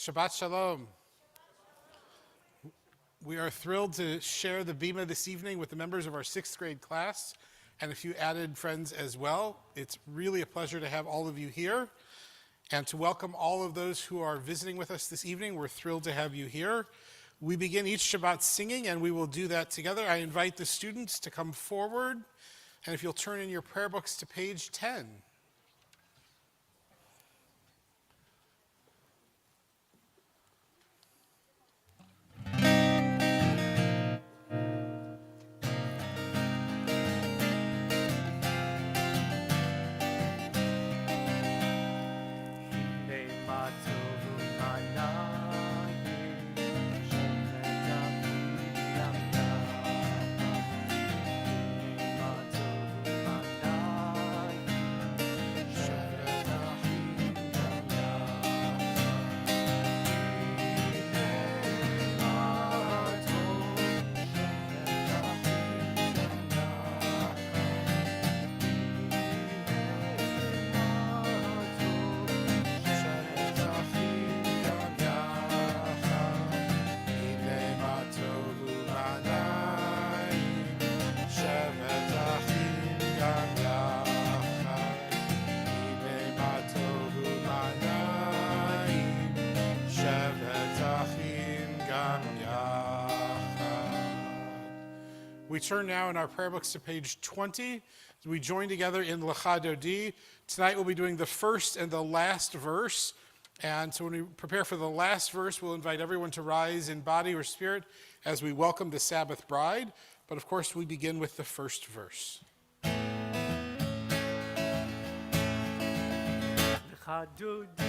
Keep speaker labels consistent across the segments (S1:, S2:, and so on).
S1: Shabbat Shalom. We are thrilled to share the Bima this evening with the members of our 6th grade class and a few added friends as well. It's really a pleasure to have all of you here and to welcome all of those who are visiting with us this evening. We're thrilled to have you here. We begin each Shabbat singing, and we will do that together. I invite the students to come forward, and if you'll turn in your prayer books to page 10. We turn now in our prayer books to page 20. We join together in Lecha Dodi. Tonight we'll be doing the first and the last verse. And so when we prepare for the last verse, we'll invite everyone to rise in body or spirit as we welcome the Sabbath bride. But of course, we begin with the first verse. Lecha Dodi.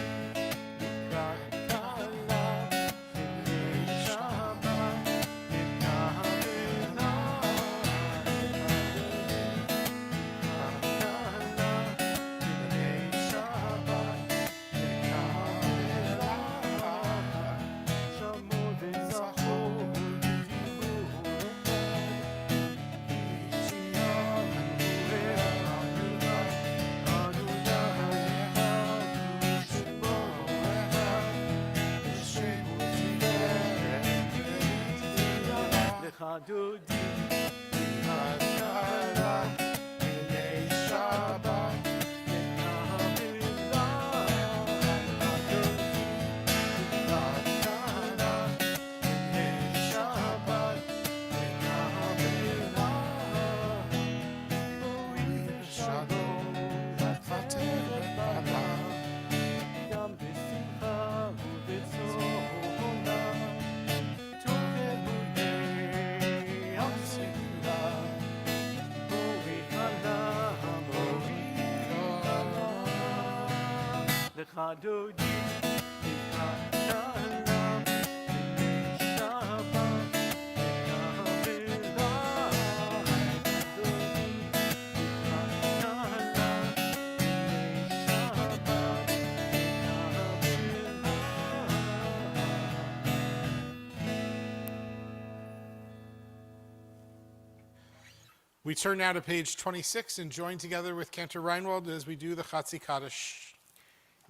S1: We turn now to page 26 and join together with Cantor Reinwald as we do the Chatzi Kaddish.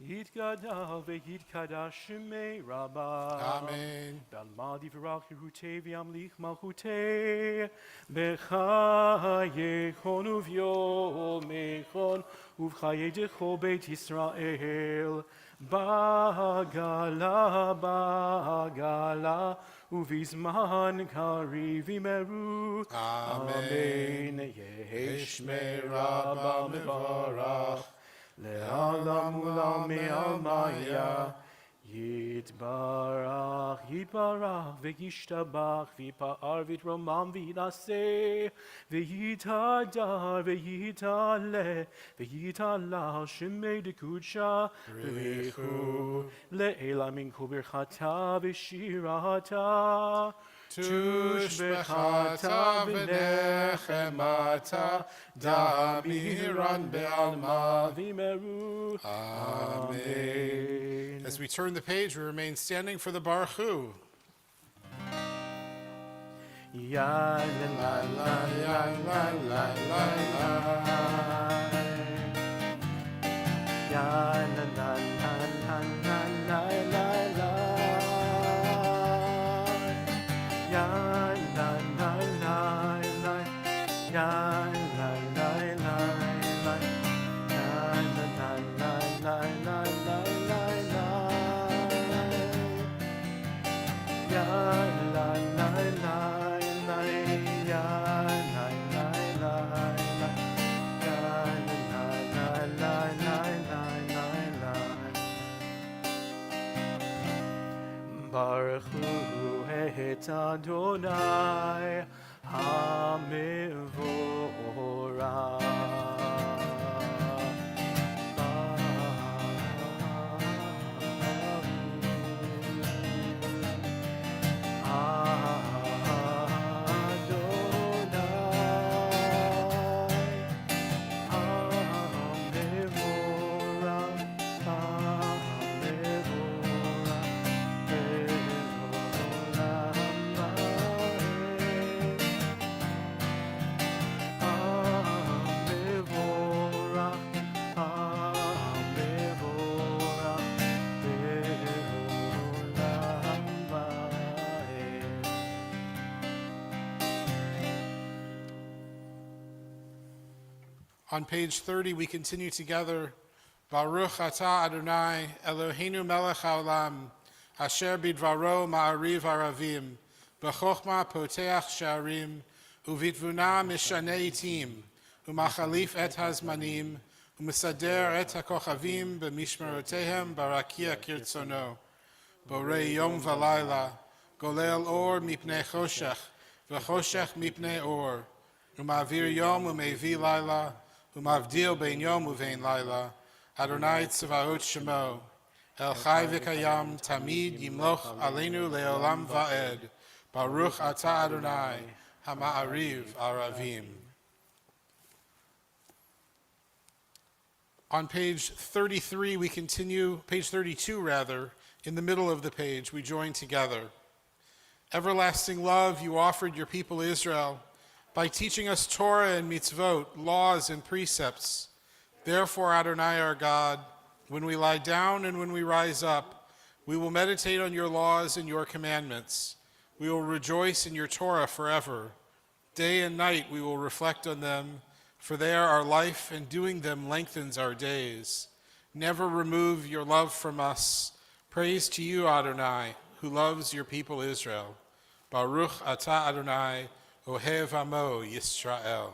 S2: Yitkada ve'yitkada shemei Rabbah.
S1: Amen.
S2: B'alma divrach Yehutei v'yamlich malchutei. B'cha yechon uv'yomechon uv'chaye decho beit Yisrael. Bagala bagala uvizman kari v'imeru.
S1: Amen.
S2: Yeheshmei Rabbah mevarach. Le'alam ulam me'almaya Yitbarach, Yitbarach, Ve'yishtabach, V'yipa'ar, V'yitromam, V'yinaseh, V'yitadar, V'yitaleh, V'yitala, Shemei Dekudsha, V'lechu, Le'ela Minku Birchata, V'shirata,
S1: Tushbechata v'nechemata damiran be'alma
S2: V'meru.
S1: Amen. As we turn the page, we remain standing for the Baruch Hu.
S2: Ya la la la la la la la Ya la la la la la la la ya la la la la, ya la la la la, ya la la la la la la la la, ya la la la la, ya la la la la, ya la la la la la la. Baruch Hu et Adonai HaMevorach.
S1: On page 30, we continue together. Baruch atah Adonai, Eloheinu melech haolam, asher bidvaro ma'ariv aravim, b'chochma poteach sha'arim, uvitvuna mishaneh itim, umachalif et hazmanim, umesader et hakochavim b'mishmerotehem barakia kirtzono, borei yom v'layla, golel or mipnei choshech, v'choshech mipnei or, umavir yom umevi layla, umavdil bein yom uvein layla, Adonai tzavaot shemo, El chai v'kayam tamid yimloch aleinu leolam va'ed, Baruch atah Adonai, hama'ariv aravim. On page 33, we continue, page 32 rather, in the middle of the page, we join together. Everlasting love, you offered your people Israel by teaching us Torah and mitzvot, laws and precepts. Therefore, Adonai our God, when we lie down and when we rise up, we will meditate on your laws and your commandments. We will rejoice in your Torah forever. Day and night we will reflect on them, for they are our life, and doing them lengthens our days. Never remove your love from us. Praise to you, Adonai, who loves your people Israel. Baruch atah Adonai, Ohev Amo Yisrael.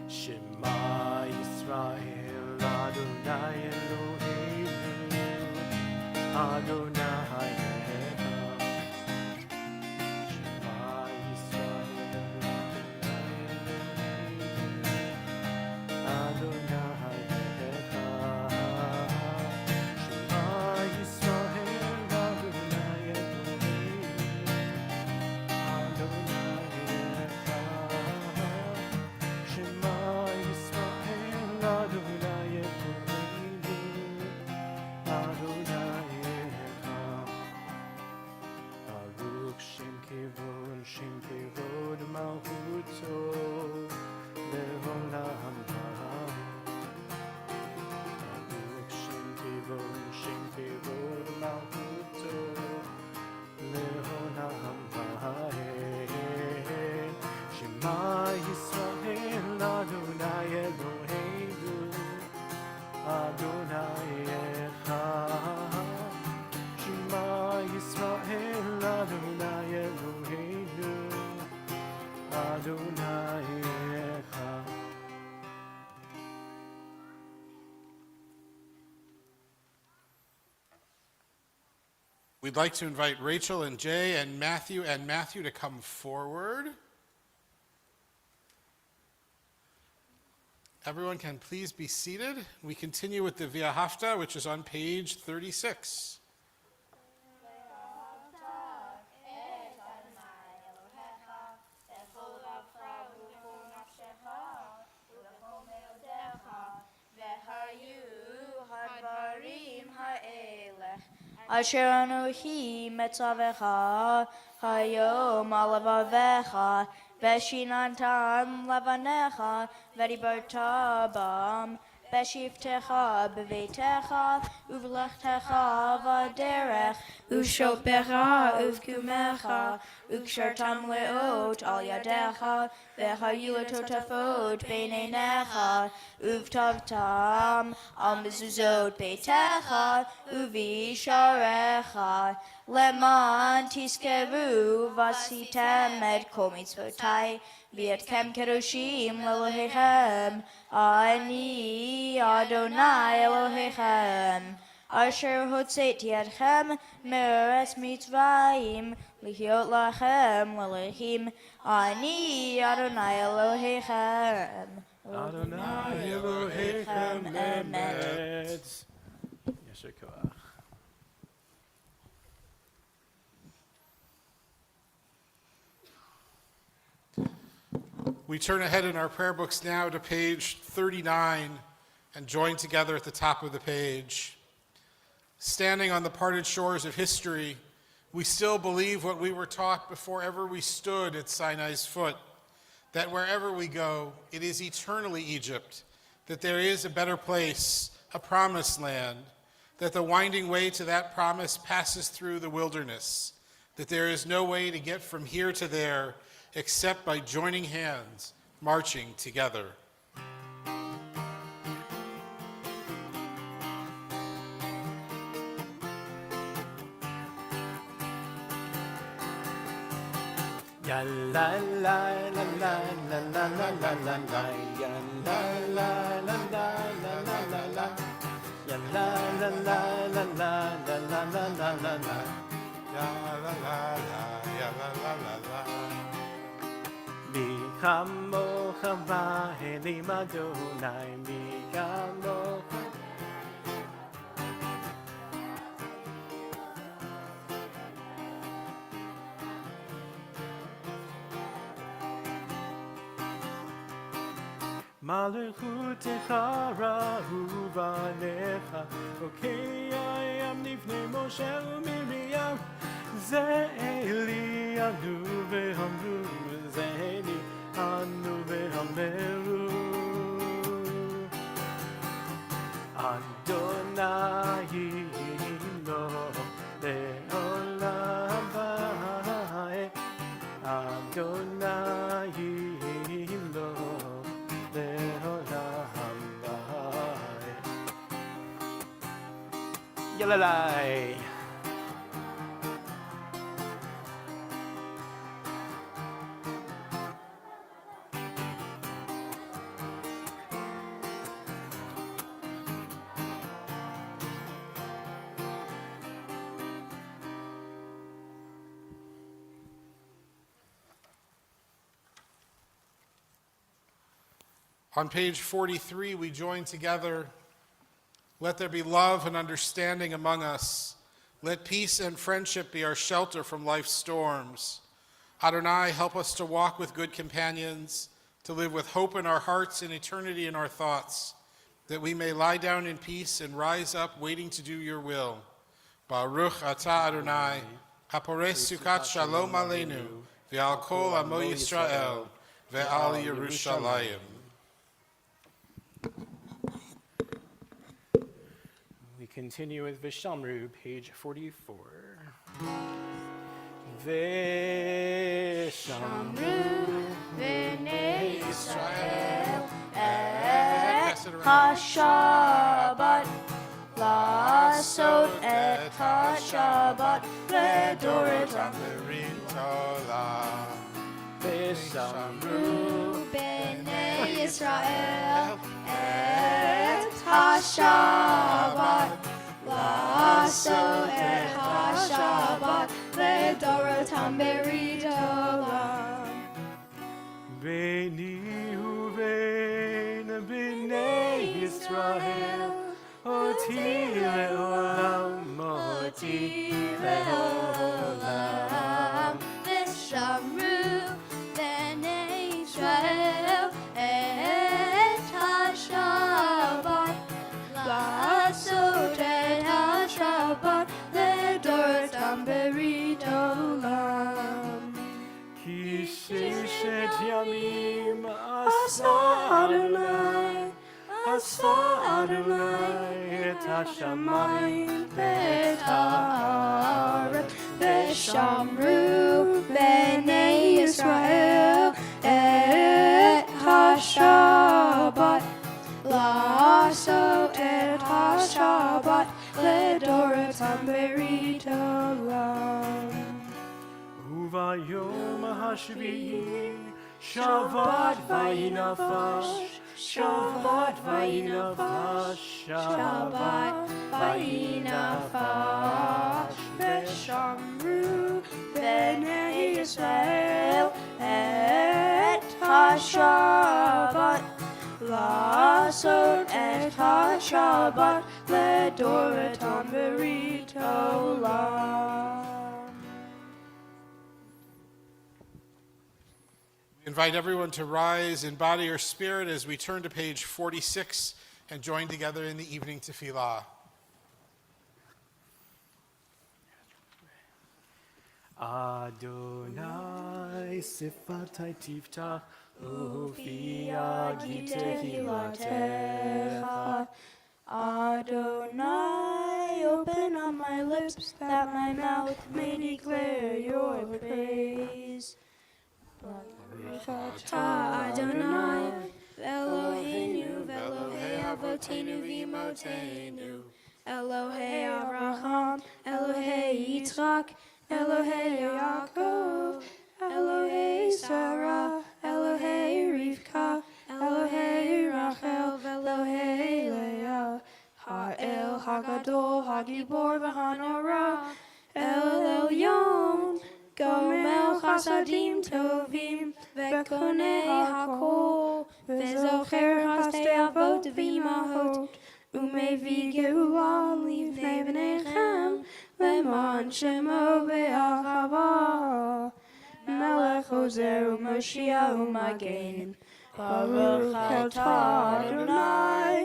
S2: Shema Yisrael, Adonai Eloheinu, Adonai Echad. Shema Yisrael, Adonai Echad. Shema Yisrael, Adonai Eloheinu, Adonai Echad. Shema Yisrael, Adonai Eloheinu, Adonai Echad. Baruch Shem Kevod Malchuto Le'olam Ha'amen. Baruch Shem Kevod Malchuto Le'olam Ha'amen. Shema Yisrael, Adonai Eloheinu, Adonai Echad. Shema Yisrael, Adonai Eloheinu, Adonai Echad.
S1: We'd like to invite Rachel and Jay and Matthew to come forward. Everyone can please be seated. We continue with the Via Hafta, which is on page 36.
S3: Asher Anohi Metzavecha Hayom Alavavecha Veshinantam Lavanecha Veribartabam בשבתך בביתך ובלכתך בדרך ושופך ובקומך וקשרתם לאות על ידיך והיו תותפות בין עיניך וכתבתם על מזוזות ביתך ובשעריך למען תזכרו ועשיתם את כל מצוותי והייתם קדושים לאלוהיכם אני אדוני אלוהיכם אשר הוצאתי אתכם מארץ מצרים להיות לכם לאלוהים אני אדוני אלוהיכם
S2: Adonai Elohechem Emet. Yasher Koach.
S1: We turn ahead in our prayer books now to page 39 and join together at the top of the page. Standing on the parted shores of history, we still believe what we were taught before ever we stood at Sinai's foot, that wherever we go, it is eternally Egypt, that there is a better place, a promised land, that the winding way to that promise passes through the wilderness, that there is no way to get from here to there except by joining hands, marching together.
S2: Ya la la la la la la la la la la ya la la la la la la la la ya la la la la la la la la la la la
S1: Ya la la la, ya la la la la.
S2: Mi chamocha v'helim Adonai mi chamocha Malchutecha ra'u v'alecha Okei ayam nifnei Moshe u'Miriam Ze Elianu v'hamru Ze Elianu v'hameru Adonai lo le'olam va'ed Adonai lo Yalalai.
S1: On page 43, we join together. Let there be love and understanding among us. Let peace and friendship be our shelter from life's storms. Adonai, help us to walk with good companions, to live with hope in our hearts and eternity in our thoughts, that we may lie down in peace and rise up waiting to do your will. Baruch atah Adonai, hapores sukat shalom aleinu, ve'al kol amo Yisrael, ve'al Yerushalayim.
S2: We continue with Vishamru, page 44. Vishamru
S3: B'nei Yisrael et ha-Shabbat לעשות את השבת לדורתם
S2: Vishamru
S3: בני ישראל את השבת לעשות את השבת לדורתם ברית עולם
S2: ביני ובין בני ישראל אותי לעולם אותי לעולם
S3: ושמרו בני ישראל את השבת לעשות את השבת לדורתם ברית עולם
S2: כי ששת ימים עשה
S3: עשה
S2: אדוני עשה אדוני את השמיים ואת הארץ,
S3: ושמרו בני ישראל את השבת, לעשות את השבת לדורתם ברית עולם.
S2: וביום השביעי שבת ויהי נפש, שבת ויהי נפש,
S3: שבת ויהי נפש, ושמרו בני ישראל את השבת, לעשות את השבת לדורתם ברית עולם.
S1: Invite everyone to rise in body or spirit as we turn to page 46 and join together in the evening tefillah.
S2: Adonai sifatai tiftach ufi yagid tehilatecha.
S3: Adonai, open up my lips that my mouth may declare your praise. Baruch atah Adonai, Eloheinu, Elohei Avotenu v'Imotenu, Elohei Avraham, Elohei Yitzchak, Elohei Yaakov, Elohei Sarah, Elohei Rivka, Elohei Rachel, Elohei Leah, Ha'el Hagadol, Hagibor v'Hanora, El Elyon, Gomel Chasadim Tovim, Vekonei Hakol, Vezocher Hastei Avot v'Imahot, Umevi Geula Livnei V'nechem, Leman Shemo Be'achava, Melech Ozer U'Moshiach U'Magen, Baruch atah Adonai,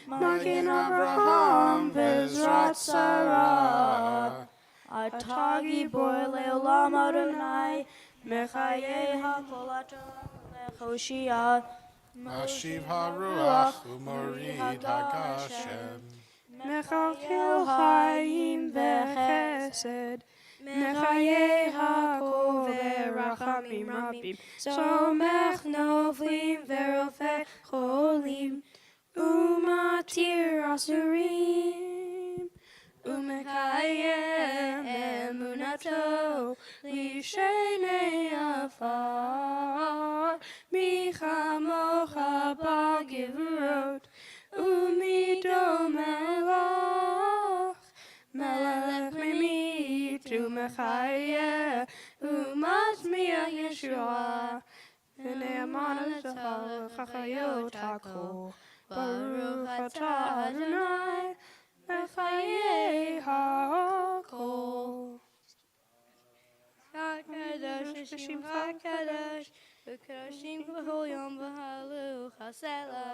S3: Magen Avraham V'Ezrat Sarah. Atah Gibor Le'olam Adonai, Mechayei HaKol Lechoshia,
S1: Mashiv haruach u'morid hagashem.
S3: Mechalkel Chaim V'Chesed, Mechayei HaKol V'Rachamim Rabim, Somech Noflim V'Rofech Cholim, Umatir Asurim, Umekayem emunato lishenei afar, michamocha bagivurot, umido melach, melech mimit umechayeh, umasmiach Yeshua, v'nei amanatacha l'chachayot hakol, Baruch atah Adonai, Mechayei HaKol. HaKadosh, Shemcha Kadosh, V'kadoshim B'chol Yom V'halu Chasela,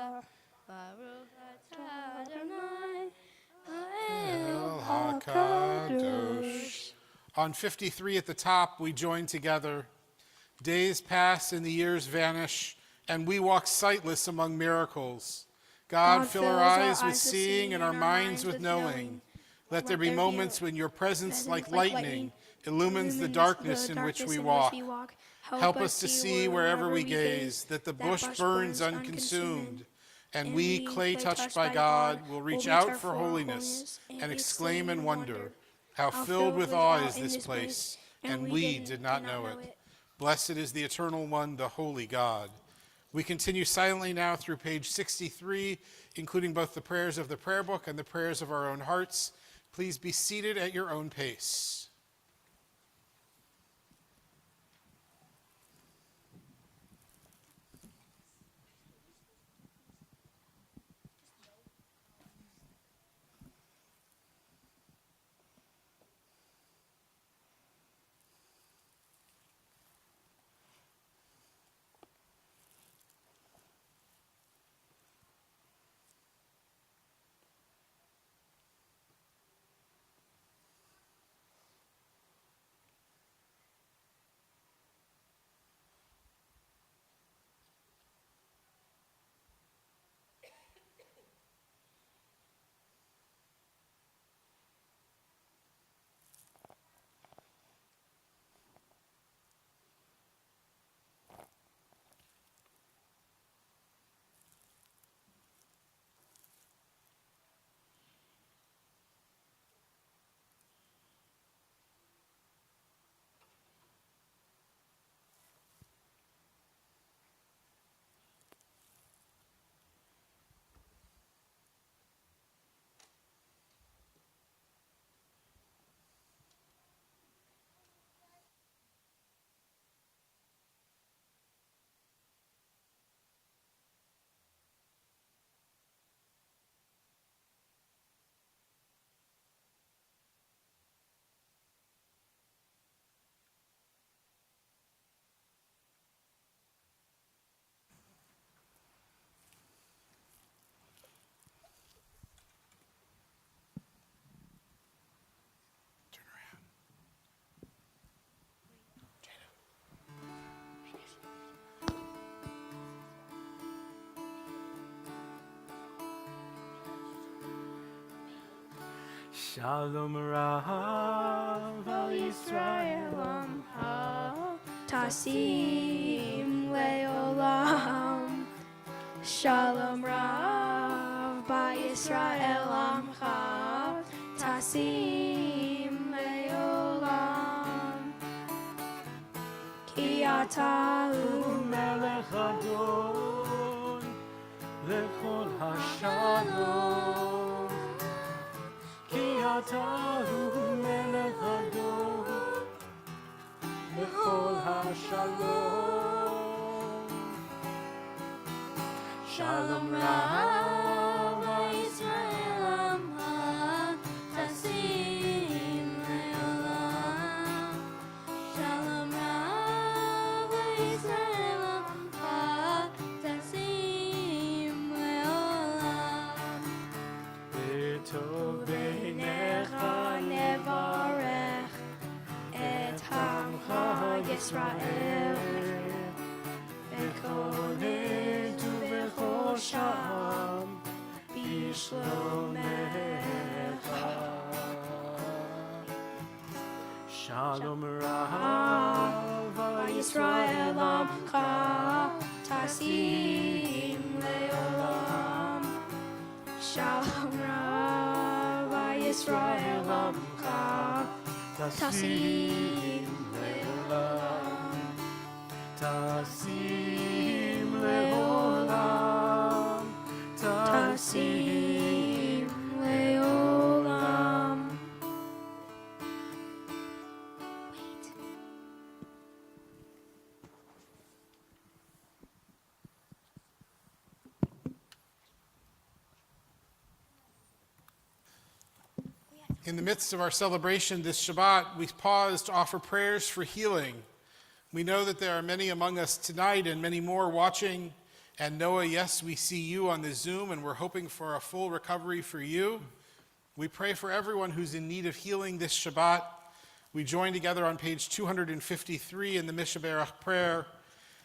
S3: Baruch atah Adonai,
S1: El
S3: Ha'el
S1: HaKadosh. On 53 at the top, we join together. Days pass and the years vanish, and we walk sightless among miracles. God, fill our eyes with seeing and our minds with knowing. Let there be moments when your presence, like lightning, illumines the darkness in which we walk. Help us to see wherever we gaze that the bush burns unconsumed, and we, clay touched by God, will reach out for holiness and exclaim in wonder, how filled with awe is this place, and we did not know it. Blessed is the Eternal One, the Holy God. We continue silently now through page 63, including both the prayers of the prayer book and the prayers of our own hearts. Please be seated at your own pace.
S2: Shalom Rav al Yisrael Amcha
S3: Tasim leolam. Shalom Rav ba Yisrael Amcha Tasim leolam. Ki ata hu
S2: Melech Adon lechol hashalom. Ki ata hu Melech Adon lechol hashalom. Shalom Rav
S3: Yisrael Amcha Tasim leolam. Shalom Rav Yisrael Amcha Tasim leolam.
S2: B'tov beinecha
S3: Nevarech et Hamcha Yisrael Bekonetu v'chosham bishlomecha.
S2: Shalom Rav
S3: Yisrael Amcha Tasim leolam. Shalom Rav Yisrael Amcha
S2: Tasim leolam. Tasim leolam.
S3: Tasim leolam.
S1: In the midst of our celebration this Shabbat, we pause to offer prayers for healing. We know that there are many among us tonight and many more watching. And Noah, yes, we see you on the Zoom, and we're hoping for a full recovery for you. We pray for everyone who's in need of healing this Shabbat. We join together on page 253 in the Mishaberach prayer.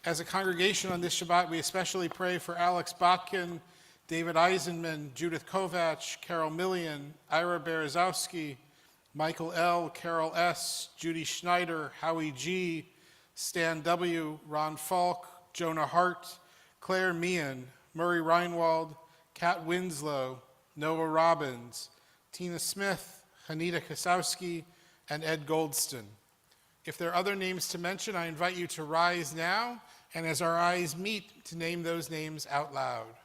S1: As a congregation on this Shabbat, we especially pray for Alex Botkin, David Eisenman, Judith Kovach, Carol Millian, Ira Berezowski, Michael L., Carol S., Judy Schneider, Howie G., Stan W., Ron Falk, Jonah Hart, Claire Meehan, Murray Reinwald, Kat Winslow, Noah Robbins, Tina Smith, Hanita Kasowski, and Ed Goldston. If there are other names to mention, I invite you to rise now, and as our eyes meet, to name those names out loud.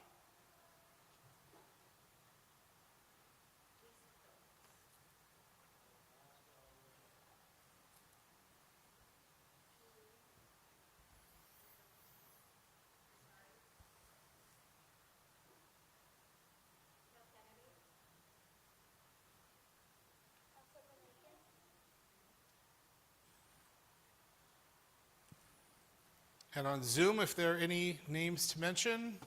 S1: And on Zoom, if there are any names to mention.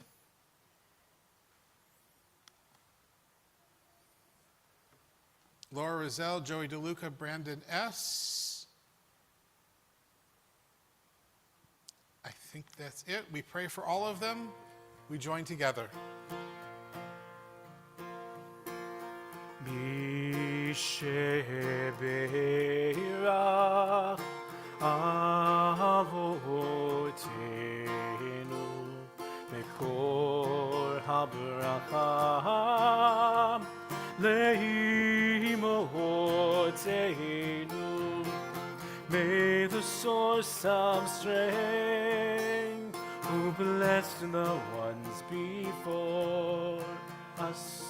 S1: Laura Rozelle, Joey DeLuca, Brandon S. I think that's it. We pray for all of them. We join together.
S2: Misheberach Avotenu Bekor HaBracha Leimotenu. May the source of strength, who blessed the ones before us,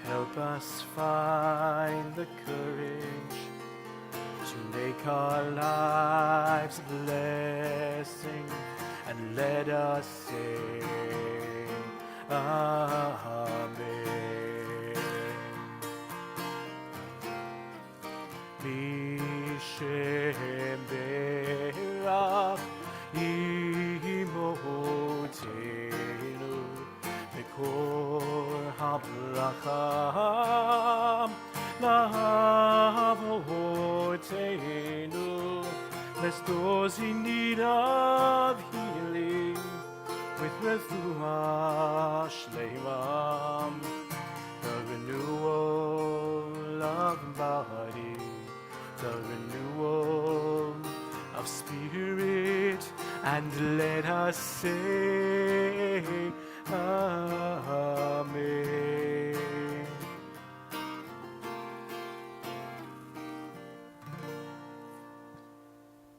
S2: help us find the courage to make our lives a blessing, and let us say Amen. Misheberach Imotenu Bekor HaBracha Lahavotenu. Bless those in need of healing with refuah shleimah, the renewal of body, the renewal of spirit, and let us say Amen.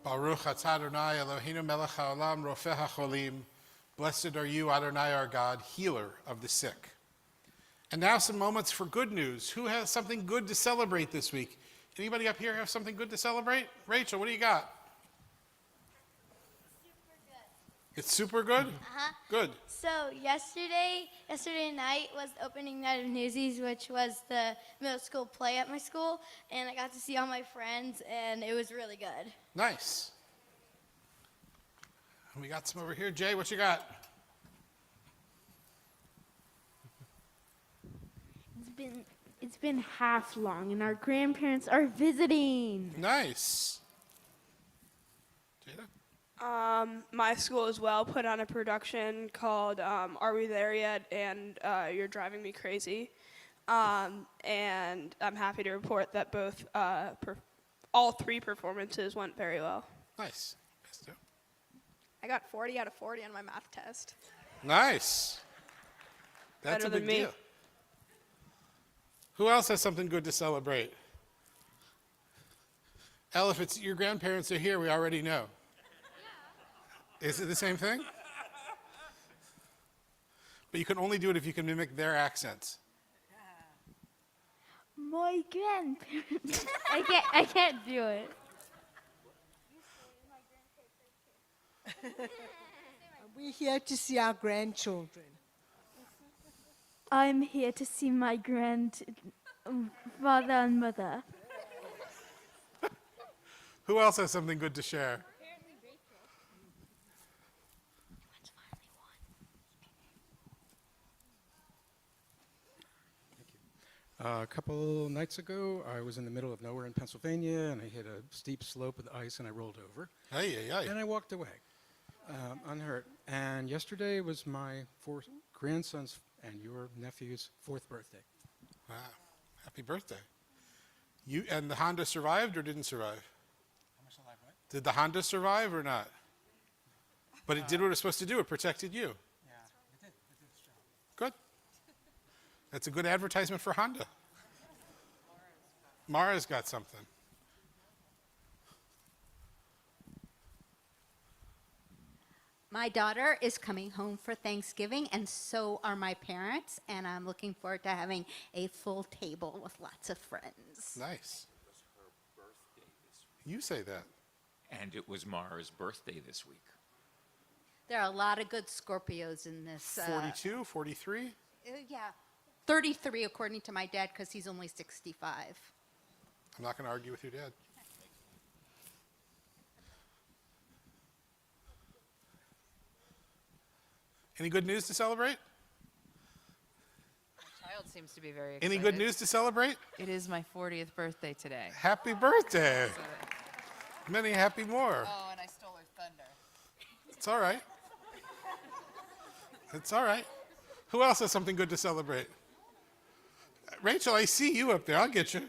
S1: Baruch atah Adonai Eloheinu melech haolam rofeh hacholim. Blessed are you, Adonai our God, healer of the sick. And now some moments for good news. Who has something good to celebrate this week? Anybody up here have something good to celebrate? Rachel, what do you got? It's super good?
S4: Uh-huh.
S1: Good.
S4: So yesterday night was the opening night of Newsies, which was the middle school play at my school, and I got to see all my friends, and it was really good.
S1: Nice. And we got some over here. Jay, what you got?
S3: It's been half long, and our grandparents are visiting.
S1: Nice. Jada?
S5: My school as well put on a production called Are We There Yet? And You're Driving Me Crazy. And I'm happy to report that both, all three performances went very well.
S1: Nice. Esther?
S5: I got 40 out of 40 on my math test.
S1: Nice. That's
S5: Better
S1: a big
S5: than me.
S1: deal. Who else has something good to celebrate? Elle, if it's your grandparents are here, we already know. Is it the same thing? But you can only do it if you can mimic their accents.
S3: My grandparents. I can't do it.
S6: We're here to see our grandchildren.
S3: I'm here to see my father and mother.
S1: Who else has something good to share?
S7: A couple nights ago, I was in the middle of nowhere in Pennsylvania, and I hit a steep slope with ice, and I rolled over. And I walked away, unhurt. And yesterday was my grandson's and your nephew's 4th birthday.
S1: Wow. Happy birthday. You and the Honda survived or didn't survive?
S7: How much alive, what?
S1: Did the Honda survive or not? But it did what it was supposed to do. It protected you.
S7: Yeah, it did its job.
S1: Good. That's a good advertisement for Honda. Mara's got something.
S8: My daughter is coming home for Thanksgiving, and so are my parents, and I'm looking forward to having a full table with lots of friends.
S1: Nice.
S9: It was her birthday this week.
S1: You say that.
S9: And it was Mara's birthday this week.
S8: There are a lot of good Scorpios in this.
S1: 42, 43?
S8: Yeah, 33 according to my dad, because he's only 65.
S1: I'm not going to argue with your dad. Any good news to celebrate?
S10: My child seems to be very excited.
S1: Any good news to celebrate?
S10: It is my 40th birthday today.
S1: Happy birthday.
S10: So
S1: Many happy more.
S10: oh, and I stole her thunder.
S1: It's all right. It's all right. Who else has something good to celebrate? Rachel, I see you up there. I'll get you.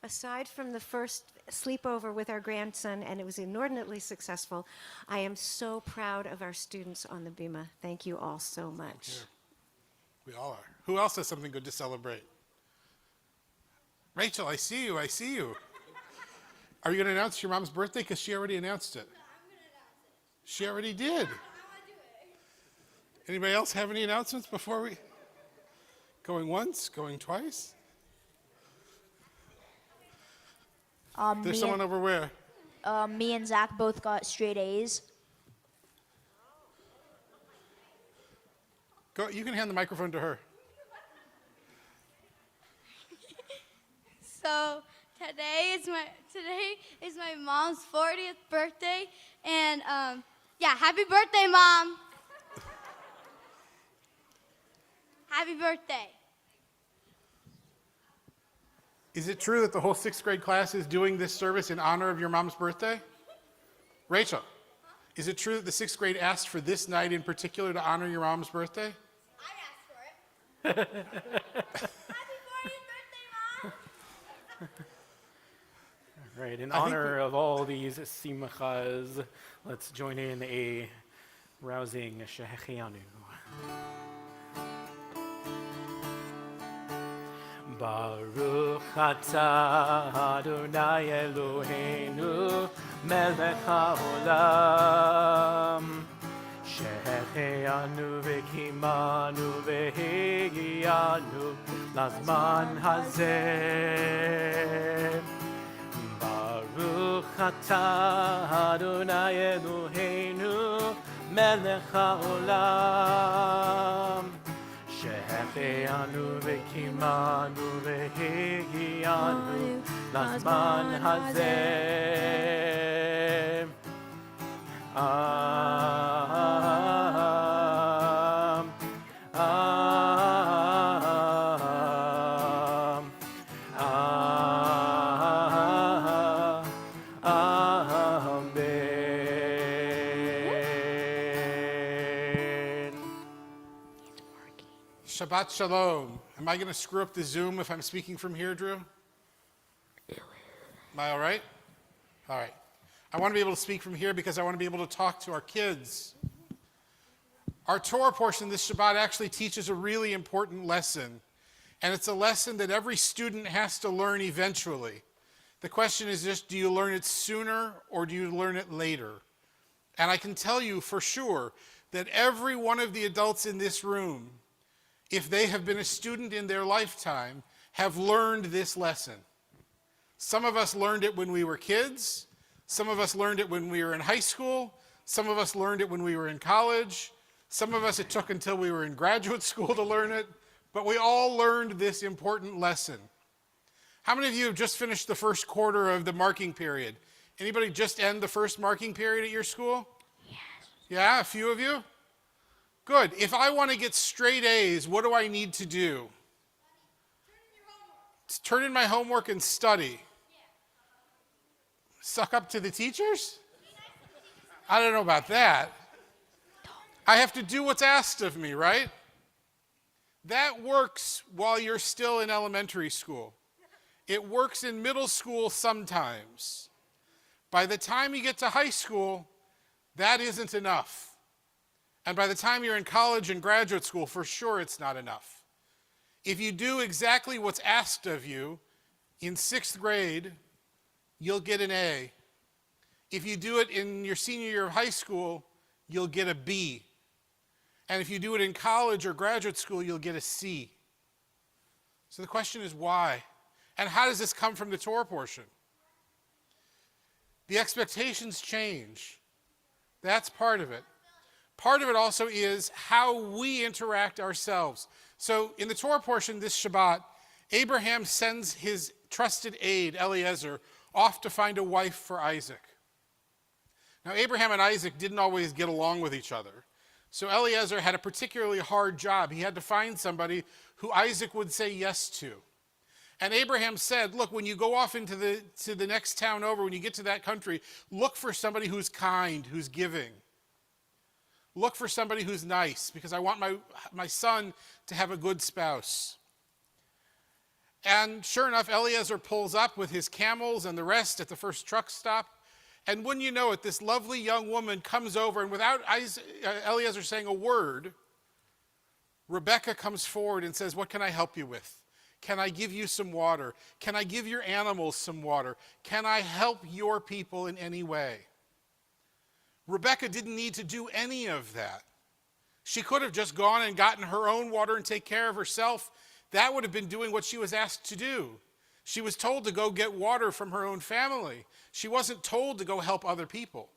S11: Aside from the first sleepover with our grandson, and it was inordinately successful, I am so proud of our students on the Bima. Thank you all so much.
S1: We all are. Who else has something good to celebrate? Rachel, I see you. I see you. Are you going to announce your mom's birthday? Because she already announced it. She already did. Anybody else have any announcements before we? Going once? Going twice? There's someone over where?
S3: Me and Zach both got straight A's.
S1: Go. You can hand the microphone to her.
S4: So today is my mom's 40th birthday, and yeah, happy birthday, Mom. Happy birthday.
S1: Is it true that the whole 6th grade class is doing this service in honor of your mom's birthday? Rachel, is it true that the 6th grade asked for this night in particular to honor your mom's birthday?
S4: I asked for it. Happy 40th
S2: right, in
S1: I think
S2: honor of all these simchas, let's join in a rousing Shehechianu. Baruch atah Adonai Eloheinu melech haolam שהחיינו וקיימנו והגיענו לזמן הזה. ברוך אתה אדוני אלוהינו מלך העולם שהחיינו וקיימנו והגיענו לזמן הזה.
S1: Shabbat Shalom. Am I going to screw up the Zoom if I'm speaking from here, Drew? Am I all right? All right. I want to be able to speak from here because I want to be able to talk to our kids. Our Torah portion this Shabbat actually teaches a really important lesson. And it's a lesson that every student has to learn eventually. The question is just, do you learn it sooner or do you learn it later? And I can tell you for sure that every one of the adults in this room, if they have been a student in their lifetime, have learned this lesson. Some of us learned it when we were kids. Some of us learned it when we were in high school. Some of us learned it when we were in college. Some of us it took until we were in graduate school to learn it. But we all learned this important lesson. How many of you have just finished the first quarter of the marking period? Anybody just end the first marking period at your school? Yes. Yeah, a few of you? Good. If I want to get straight A's, what do I need to do? Turn in my homework and study. Suck up to the teachers? I don't know about that. I have to do what's asked of me, right? That works while you're still in elementary school. It works in middle school sometimes. By the time you get to high school, that isn't enough. And by the time you're in college and graduate school, for sure it's not enough. If you do exactly what's asked of you in 6th grade, you'll get an A. If you do it in your senior year of high school, you'll get a B. And if you do it in college or graduate school, you'll get a C. So the question is why? And how does this come from the Torah portion? The expectations change. That's part of it. Part of it also is how we interact ourselves. So in the Torah portion this Shabbat, Abraham sends his trusted aide, Eliezer, off to find a wife for Isaac. Now, Abraham and Isaac didn't always get along with each other. So Eliezer had a particularly hard job. He had to find somebody who Isaac would say yes to. And Abraham said, look, when you go off into the next town over, when you get to that country, look for somebody who's kind, who's giving. Look for somebody who's nice, because I want my son to have a good spouse. And sure enough, Eliezer pulls up with his camels and the rest at the first truck stop. And wouldn't you know it, this lovely young woman comes over, and without Eliezer saying a word, Rebecca comes forward and says, what can I help you with? Can I give you some water? Can I give your animals some water? Can I help your people in any way? Rebecca didn't need to do any of that. She could have just gone and gotten her own water and take care of herself. That would have been doing what she was asked to do. She was told to go get water from her own family. She wasn't told to go help other people.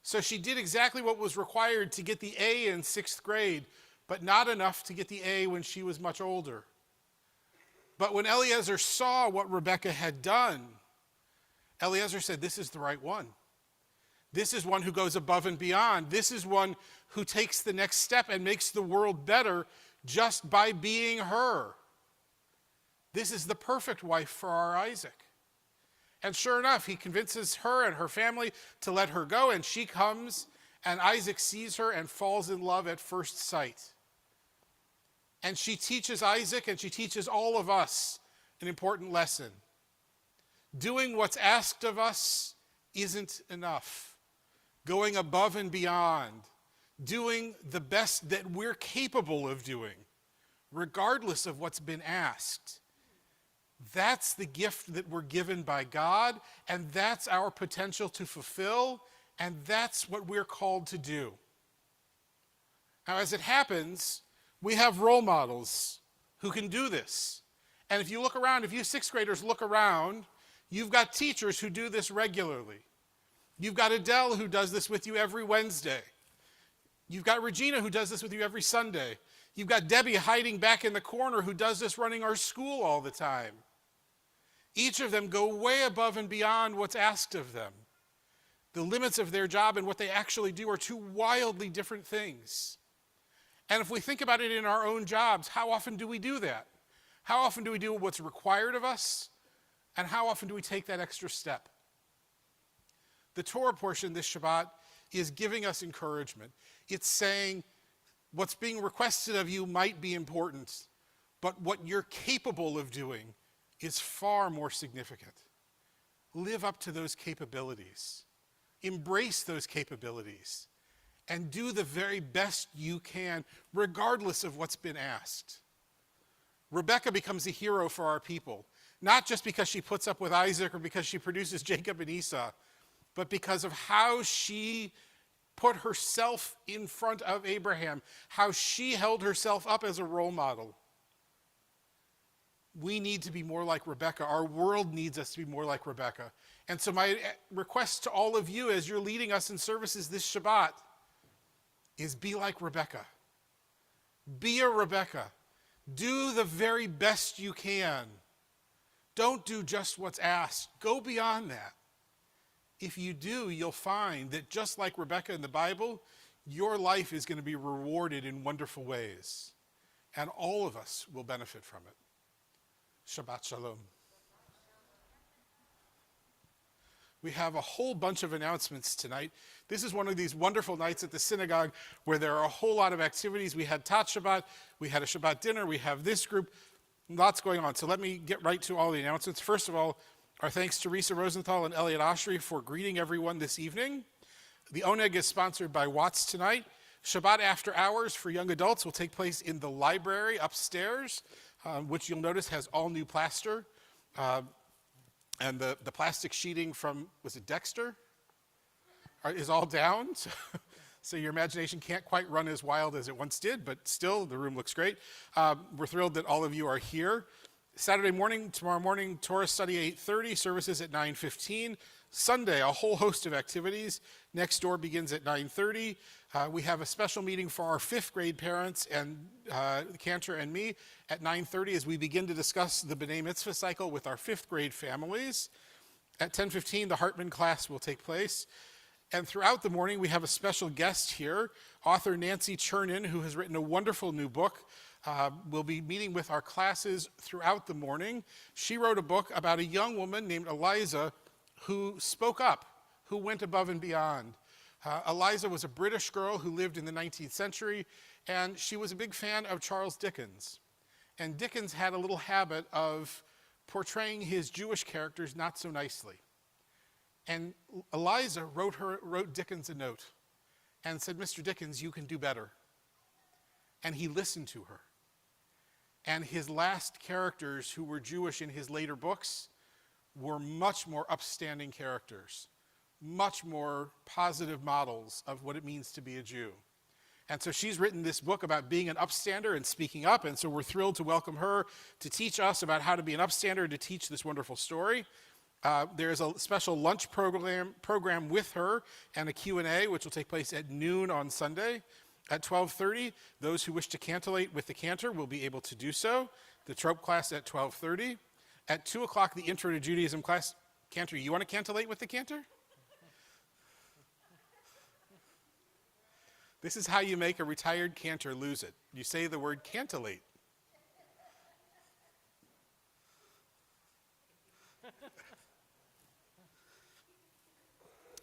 S1: So she did exactly what was required to get the A in 6th grade, but not enough to get the A when she was much older. But when Eliezer saw what Rebecca had done, Eliezer said, this is the right one. This is one who goes above and beyond. This is one who takes the next step and makes the world better just by being her. This is the perfect wife for our Isaac. And sure enough, he convinces her and her family to let her go, and she comes, and Isaac sees her and falls in love at first sight. And she teaches Isaac, and she teaches all of us an important lesson. Doing what's asked of us isn't enough. Going above and beyond, doing the best that we're capable of doing, regardless of what's been asked. That's the gift that we're given by God, and that's our potential to fulfill, and that's what we're called to do. Now, as it happens, we have role models who can do this. And if you look around, if you sixth graders look around, you've got teachers who do this regularly. You've got Adele who does this with you every Wednesday. You've got Regina who does this with you every Sunday. You've got Debbie hiding back in the corner who does this running our school all the time. Each of them go way above and beyond what's asked of them. The limits of their job and what they actually do are two wildly different things. And if we think about it in our own jobs, how often do we do that? How often do we do what's required of us? And how often do we take that extra step? The Torah portion this Shabbat is giving us encouragement. It's saying what's being requested of you might be important, but what you're capable of doing is far more significant. Live up to those capabilities. Embrace those capabilities. And do the very best you can, regardless of what's been asked. Rebecca becomes a hero for our people, not just because she puts up with Isaac or because she produces Jacob and Esau, but because of how she put herself in front of Abraham, how she held herself up as a role model. We need to be more like Rebecca. Our world needs us to be more like Rebecca. And so my request to all of you as you're leading us in services this Shabbat is be like Rebecca. Be a Rebecca. Do the very best you can. Don't do just what's asked. Go beyond that. If you do, you'll find that just like Rebecca in the Bible, your life is going to be rewarded in wonderful ways. And all of us will benefit from it. Shabbat Shalom. We have a whole bunch of announcements tonight. This is one of these wonderful nights at the synagogue where there are a whole lot of activities. We had Tat Shabbat, we had a Shabbat dinner, we have this group, lots going on. So let me get right to all the announcements. First of all, our thanks to Risa Rosenthal and Elliot Oshry for greeting everyone this evening. The Oneg is sponsored by Watts tonight. Shabbat After Hours for young adults will take place in the library upstairs, which you'll notice has all new plaster. And the plastic sheeting from, was it Dexter? Is all down. So your imagination can't quite run as wild as it once did, but still, the room looks great. We're thrilled that all of you are here. Saturday morning, tomorrow morning, Torah study 8:30, services at 9:15. Sunday, a whole host of activities. Next door begins at 9:30. We have a special meeting for our fifth grade parents and Cantor and me at 9:30 as we begin to discuss the B'nai Mitzvah cycle with our fifth grade families. At 10:15, the Hartman class will take place. And throughout the morning, we have a special guest here, author Nancy Chernin, who has written a wonderful new book. We'll be meeting with our classes throughout the morning. She wrote a book about a young woman named Eliza who spoke up, who went above and beyond. Eliza was a British girl who lived in the 19th century, and she was a big fan of Charles Dickens. And Dickens had a little habit of portraying his Jewish characters not so nicely. And Eliza wrote Dickens a note and said, "Mr. Dickens, you can do better." And he listened to her. And his last characters who were Jewish in his later books were much more upstanding characters, much more positive models of what it means to be a Jew. And so she's written this book about being an upstander and speaking up, and so we're thrilled to welcome her to teach us about how to be an upstander and to teach this wonderful story. There's a special lunch program with her and a Q&A, which will take place at noon on Sunday. At 12:30, those who wish to cantillate with the cantor will be able to do so. The trope class at 12:30. At 2 o'clock, the Intro to Judaism class. Cantor, you want to cantillate with the cantor? This is how you make a retired cantor lose it. You say the word cantillate.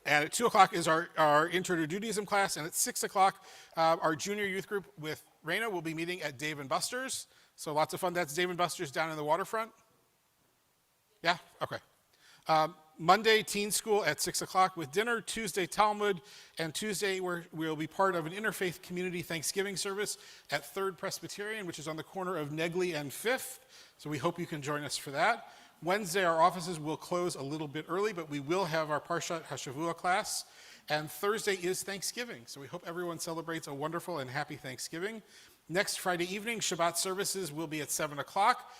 S1: And at 2 o'clock is our Intro to Judaism class, and at 6 o'clock, our junior youth group with Raina will be meeting at Dave & Buster's. So lots of fun. That's Dave & Buster's down in the waterfront. Yeah? Okay. Monday, teen school at 6 o'clock with dinner. Tuesday, Talmud. And Tuesday, we'll be part of an interfaith community Thanksgiving service at 3rd Presbyterian, which is on the corner of Negley and 5th. So we hope you can join us for that. Wednesday, our offices will close a little bit early, but we will have our Parshat HaShavua class. And Thursday is Thanksgiving, so we hope everyone celebrates a wonderful and happy Thanksgiving. Next Friday evening, Shabbat services will be at 7 o'clock,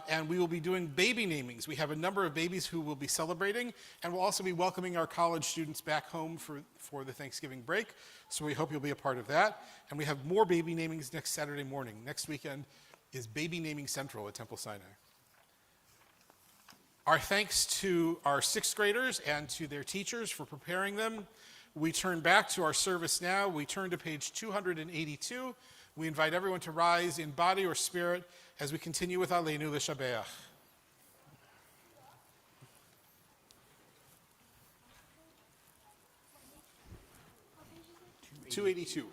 S1: and we will be doing baby namings. We have a number of babies who will be celebrating, and we'll also be welcoming our college students back home for the Thanksgiving break, so we hope you'll be a part of that. And we have more baby namings next Saturday morning. Next weekend is Baby Naming Central at Temple Sinai. Our thanks to our 6th graders and to their teachers for preparing them. We turn back to our service now. We turn to page 282. We invite everyone to rise in body or spirit as we continue with Aleinu L'Shabeach. 282.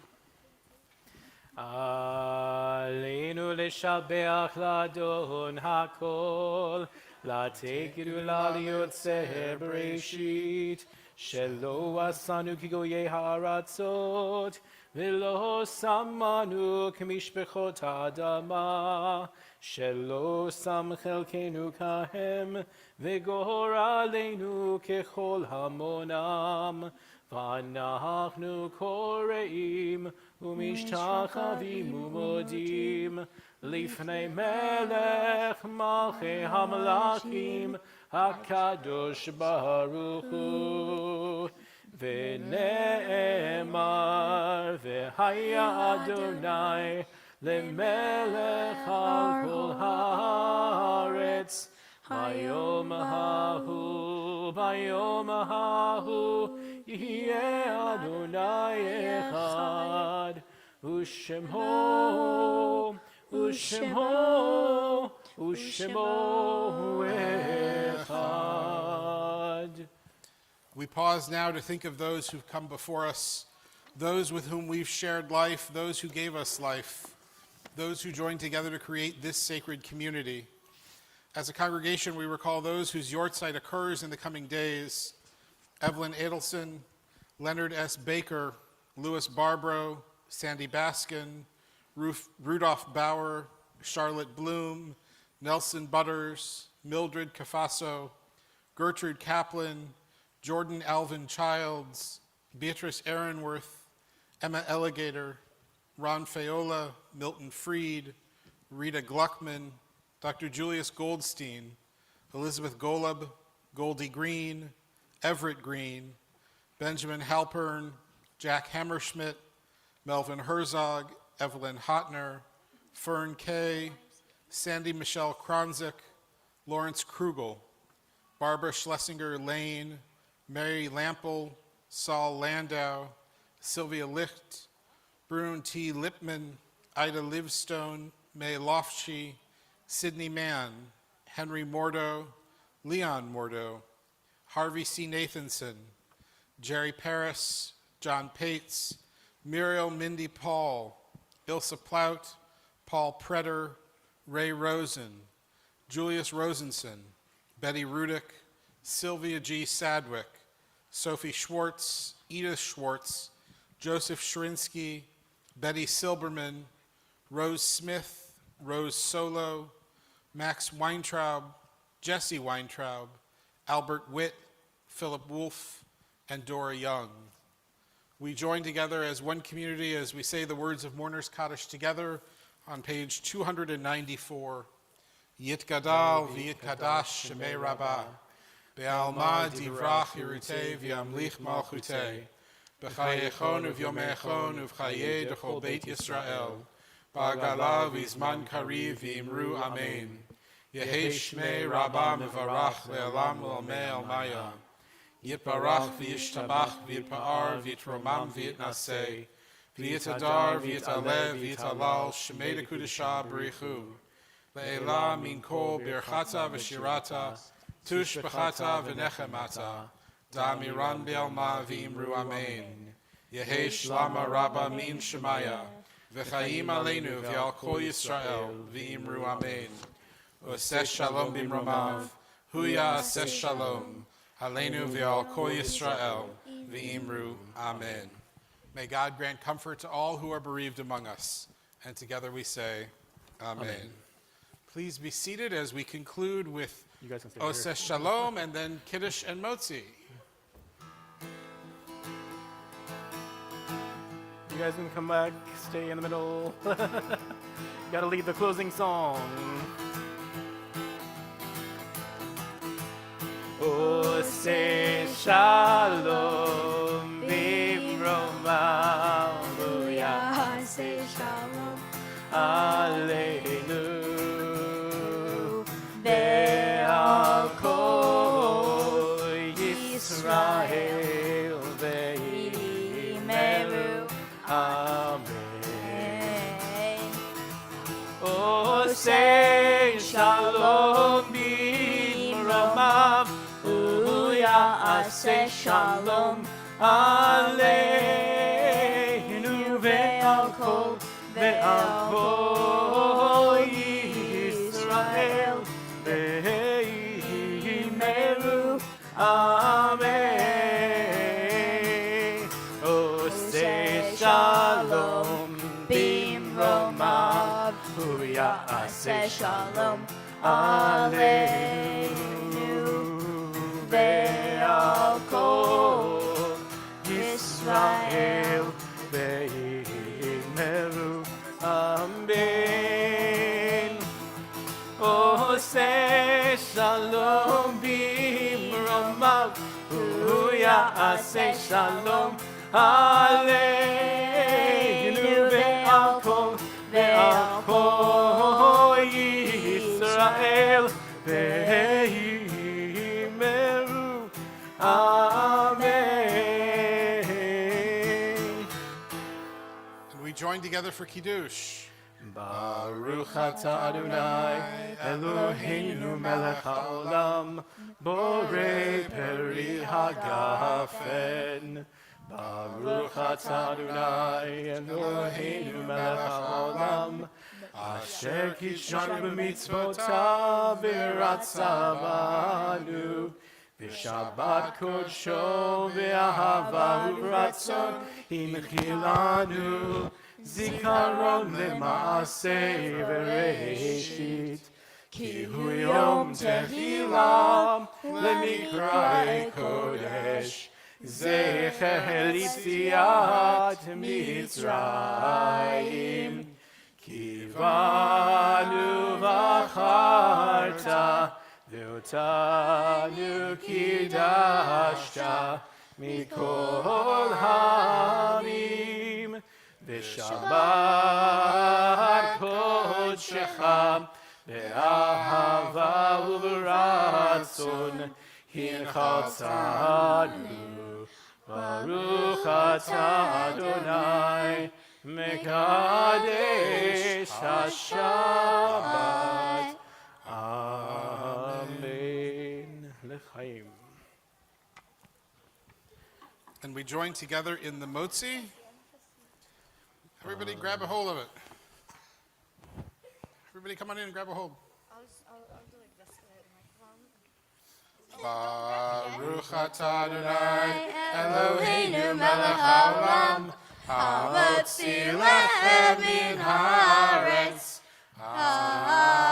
S2: Aleinu L'Shabeach L'Adon HaKol L'Atei Gidula L'Yotzeh Bereshit Shelo Asanu Kigoyei Haratzot V'lo Samanu K'mishpechot Adama Shelo Sam Chelkenu Kahem V'gor Aleinu Kechol Hamonam V'anachnu Koreim Umishtachavim Umodim Lifnei Melech Malchei Hamlachim HaKadosh Baruch Hu V'ne'emar V'haya Adonai Lemelech Al Kol Haaretz Bayom Hahu Yeh Adonai Echad U'Shemo Echad.
S1: We pause now to think of those who've come before us, those with whom we've shared life, those who gave us life, those who joined together to create this sacred community. As a congregation, we recall those whose yortzeit occurs in the coming days: Evelyn Adelson, Leonard S. Baker, Louis Barbro, Sandy Baskin, Rudolph Bauer, Charlotte Bloom, Nelson Butters, Mildred Cafaso, Gertrude Kaplan, Jordan Alvin Childs, Beatrice Aaronworth, Emma Elligator, Ron Fayola, Milton Freed, Rita Gluckman, Dr. Julius Goldstein, Elizabeth Golub, Goldie Green, Everett Green, Benjamin Halpern, Jack Hammerschmidt, Melvin Herzog, Evelyn Hotner, Fern Kay, Sandy Michelle Kronzik, Lawrence Krugel, Barbara Schlesinger Lane, Mary Lample, Saul Landau, Sylvia Licht, Brune T. Lipman, Ida Livstone, May Lofschi, Sidney Mann, Henry Mordo, Leon Mordo, Harvey C. Nathanson, Jerry Paris, John Pates, Muriel Mindy Paul, Ilsa Plout, Paul Pretter, Ray Rosen, Julius Rosenson, Betty Rudick, Sylvia G. Sadwick, Sophie Schwartz, Edith Schwartz, Joseph Shrinsky, Betty Silberman, Rose Smith, Rose Solo, Max Weintraub, Jesse Weintraub, Albert Witt, Philip Wolfe, and Dora Young. We join together as one community as we say the words of Mourner's Kaddish together on page 294. Yitgadal v'yitkadash shemei rabbah, be'alma divrach yirutei v'yamlich malchutei, b'chayechon uv'yomechon uv'chayei d'chol Beit Yisrael, ba'agala v'izman kariv v'imru amen. Yehei shmei rabbah mevarach le'alam l'almei almaya. Yitbarach v'yishtabach v'yitpa'ar v'yitromam v'yitnasei, v'yitadar v'yitaleh v'yitalal shmei d'kudashah b'richu. Le'ela min kol birchata v'shirata, tush b'chata v'nechemata, da'amiran be'alma v'imru amen. Yehei shlama rabba min shemaya, v'chayim aleinu v'yal kol Yisrael v'imru amen. Oseh shalom b'mromav, hu ya'aseh shalom, aleinu ve'al kol Yisrael, v'imru, amen. May God grant comfort to all who are bereaved among us. And together we say, amen. Please be seated as we conclude with
S2: You guys can stay
S1: Oseh
S2: here.
S1: Shalom and then Kiddush and Motzi.
S2: You guys can come back, stay in the middle. Gotta lead the closing song. Oseh Shalom Bimromav
S4: Ya'aseh shalom
S2: Aleinu Ve'al Kol Yisrael Ve'imeru Amen. Oseh Shalom Bimromav Ya'aseh Shalom Aleinu Ve'al Kol Yisrael Ve'imeru Amen. Oseh Shalom Bimromav Ya'aseh Shalom Aleinu Ve'al Kol Yisrael Ve'imeru Amen. Oseh Shalom Bimromav Ya'aseh Shalom Aleinu Ve'al Kol Yisrael Ve'imeru Amen.
S1: And we join together for Kiddush.
S2: Baruch atah Adonai Eloheinu melech haolam borei peri hagafen. Baruch atah Adonai Eloheinu melech haolam asher kishanu b'mitzvotav v'ratza banu v'shabbat kodsho v'ahava u'ratzon himchilanu zikaron le'maaseh v'reishit ki hu yom tehilah le'mikra'ei kodesh zecher yitziat Mitzrayim kivanu v'acharta ve'otanu kidashta mikol ha'amim v'shabbat kodshecha be'ahava u'b'ratzon hinchaltzanu. Baruch atah Adonai mekadesh haShabbat. Amen. L'chaim.
S1: And we join together in the Motzi. Everybody grab a hold of it. Everybody come on in and grab a hold. Baruch atah Adonai Eloheinu melech haolam hamotzi lechem min haaretz.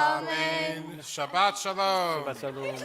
S1: Amen. Shabbat shalom.
S2: Shabbat shalom.